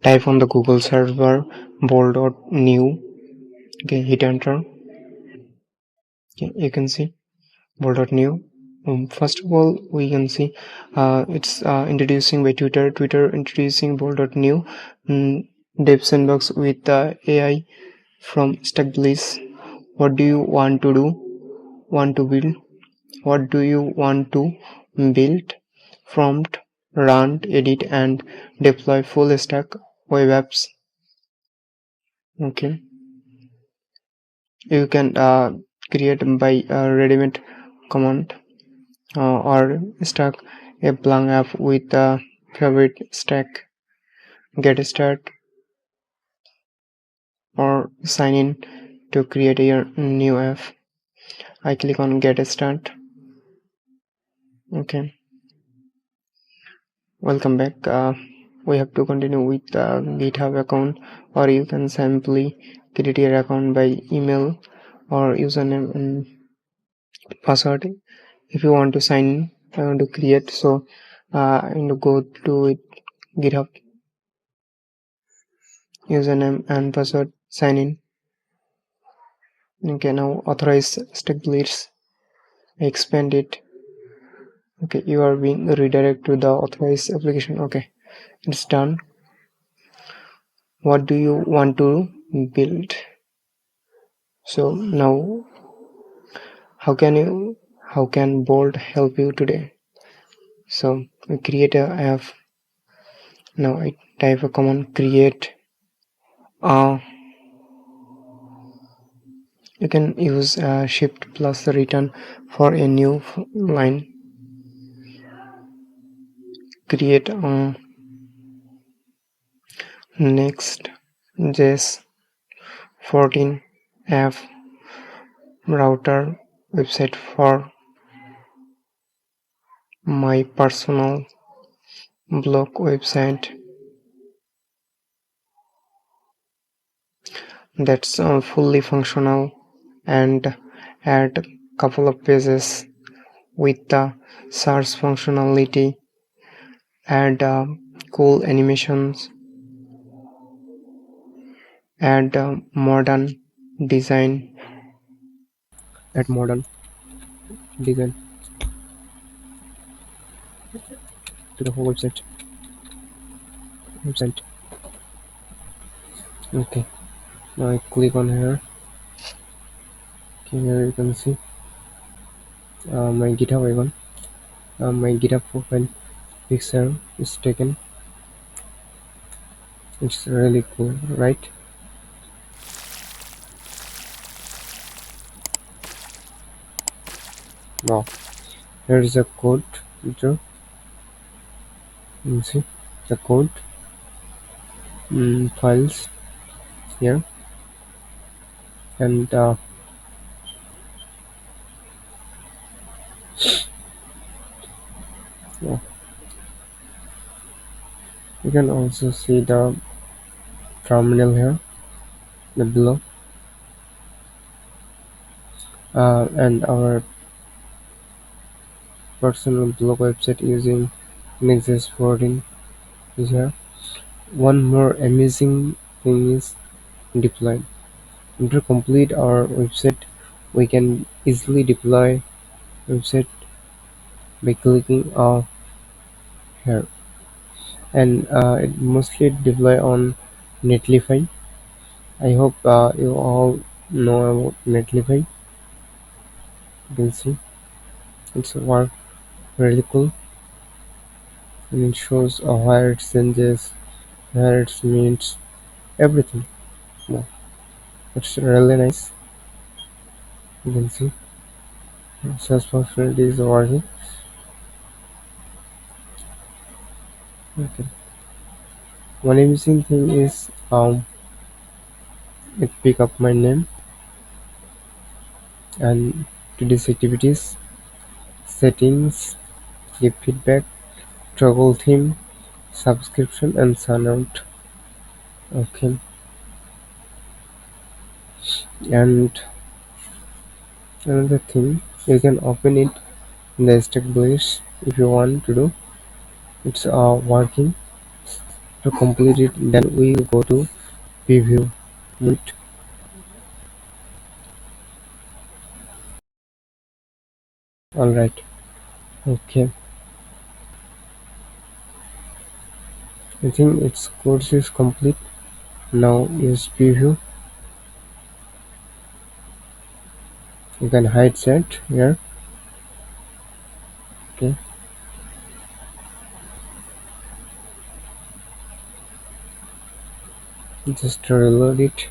Type on the Google server Bolt.new. Okay, hit enter. Okay, you can see Bolt.new. First of all, we can see it's introducing by Twitter introducing Bolt.new. Dev sandbox with AI from Stack Bliss. What do you want to do? Want to build? What do you want to build? Prompt, run, edit, and deploy full stack web apps. Okay, you can create by ready-made command or stack a blank app with a favorite stack. Get start or sign in to create a new app. I click on get start. Okay, welcome back. We have to continue with GitHub account, or you can simply create your account by email or username and password. If you want to sign to create, so go to it, GitHub, username and password, sign in. Okay, now authorize stack bleeds, expand it. Okay, you are being redirected to the authorized application. Okay, it's done. What do you want to build? So now how can Bolt help you today? So we create a app. Now I type a command create. You can use shift plus return for a new line. Create next JS 14 app router website for my personal blog website that's fully functional, and add couple of pages with the search functionality, add cool animations, add modern design, add modern design to the whole website. Okay, now I click on here. Okay, here you can see my GitHub icon. My GitHub profile picture is taken. It's really cool, right? Wow, here is a code feature. You see the code files here, and yeah, you can also see the terminal here, the below, and our personal blog website using Nexus 14 is here. One more amazing thing is deploy. To complete our website, we can easily deploy website by clicking here, and it mostly deploy on Netlify. I hope you all know about Netlify. You can see it's work really cool, and it shows where it changes, where it means everything. Yeah, it's really nice. You can see search functionality is working. Okay. One amazing thing is it pick up my name and today's activities, settings, give feedback, toggle theme, subscription, and sign out. Okay, and another thing, you can open it the stack bliss if you want to do. It's working. To complete it, then we go to preview mode. Alright, okay. I think its course is complete. Now use preview. You can hide chat here. Okay, just reload it.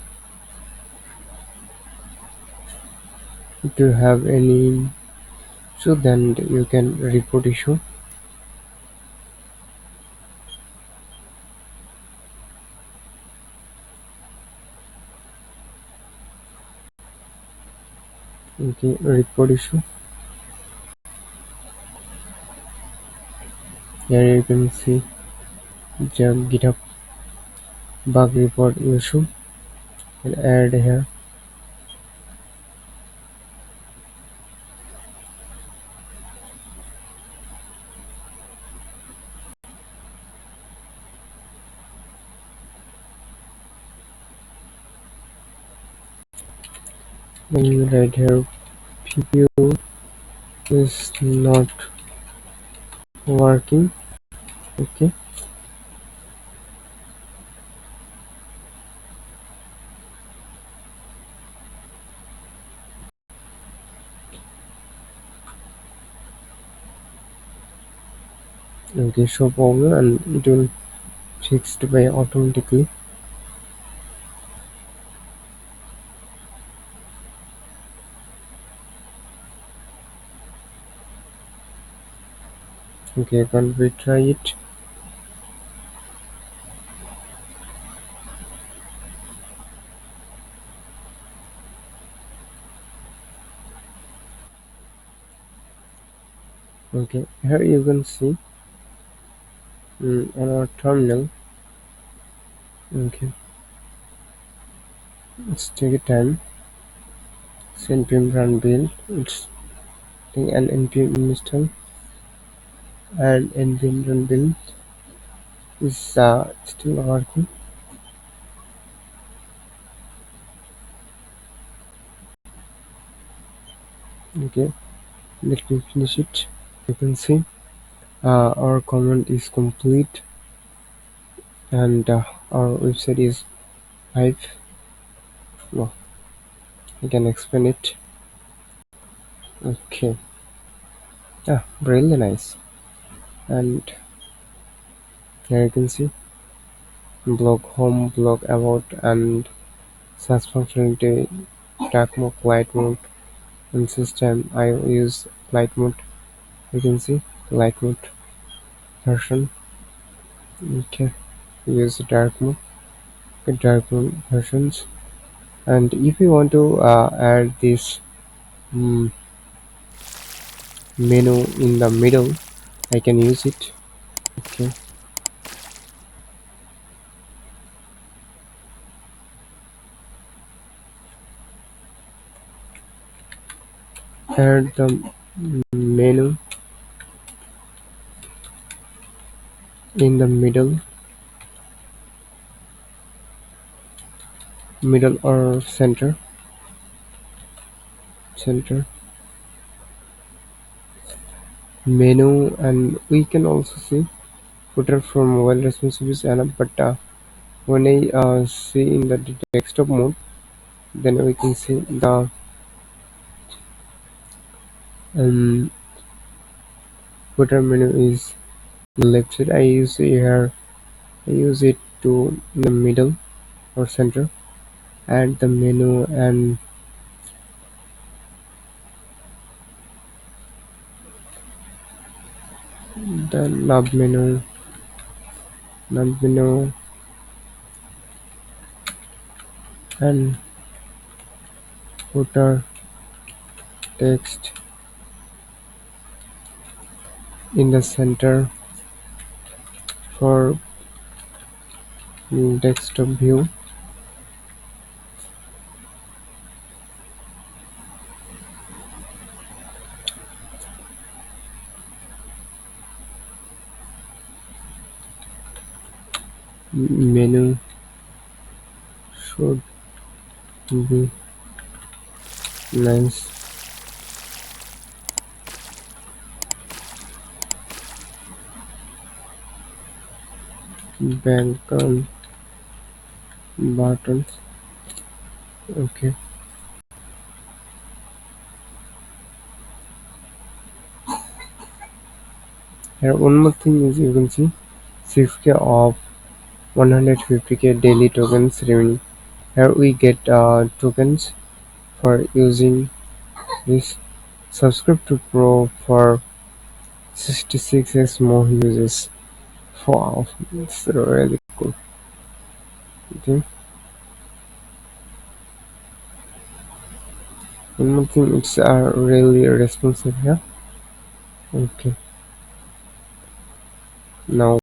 If you have any issue, then you can report issue. Okay, report issue. Here you can see GitHub bug report issue and add here. Then you write here PPU is not working. Okay, okay, show problem and it will fixed by automatically. Okay, can we try it? Okay, here you can see on our terminal. Okay, let's take a time. It's npm run build. It's an npm install and npm run build is still working. Okay, let me finish it. You can see our command is complete and our website is live. No, I can explain it. Okay, yeah, really nice. And here you can see blog home, blog about, and search functionality, dark mode, light mode, and system. I use light mode. You can see light mode version. Okay, use dark mode, dark mode versions. And if you want to add this mm, menu in the middle, I can use it. Okay, add the menu in the middle or center menu, and we can also see footer from mobile responsive and but when I see in the desktop mode, then we can see the um, footer menu is left side. I use it to in the middle or center. Add the menu and the nav menu and footer text in the center for desktop view. would be nice. Background buttons. Okay. Here one more thing is you can see 6K of 150K daily tokens remaining. Here we get tokens for using this. Subscribe to Pro for 66x more uses. Wow, it's really cool. Okay. One more thing, it's really responsive here. Okay. Now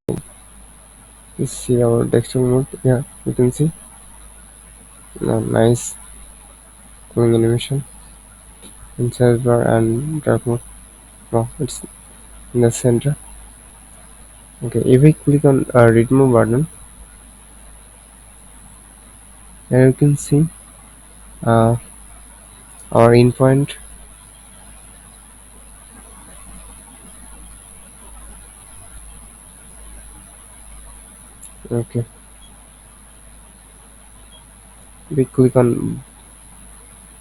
let's see our desktop mode. Yeah, you can see. Now nice cooling animation in search bar and dark mode. Wow, it's in the center. Okay, if I click on read more button, here you can see uh, our endpoint. Okay, we click on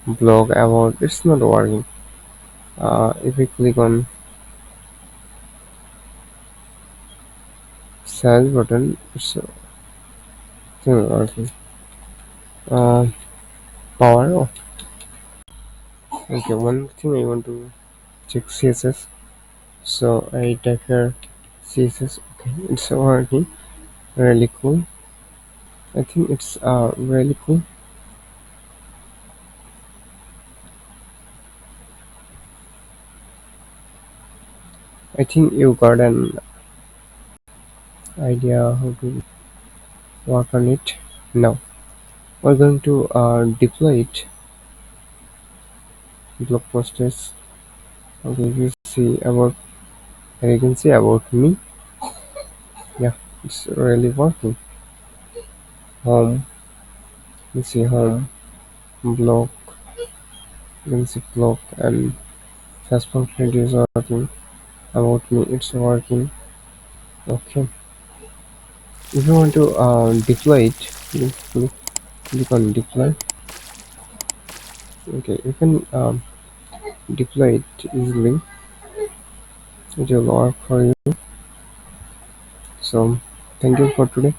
blog about. It's not working. If we click on search button, it's still working. Uh, Power. Oh, okay, one thing I want to check CSS. So I type here CSS. Okay, it's working. Really cool. I think it's really cool. I think you got an idea how to work on it. Now we're going to deploy it. Blog posters. Okay, you see about. You can see about me. Yeah, it's really working. Home. You see home. Blog. You can see blog and fast functionality is working. About me, it's working. Okay. If you want to deploy it, you click on deploy. Okay, you can deploy it easily. It will work for you. So, thank you for today.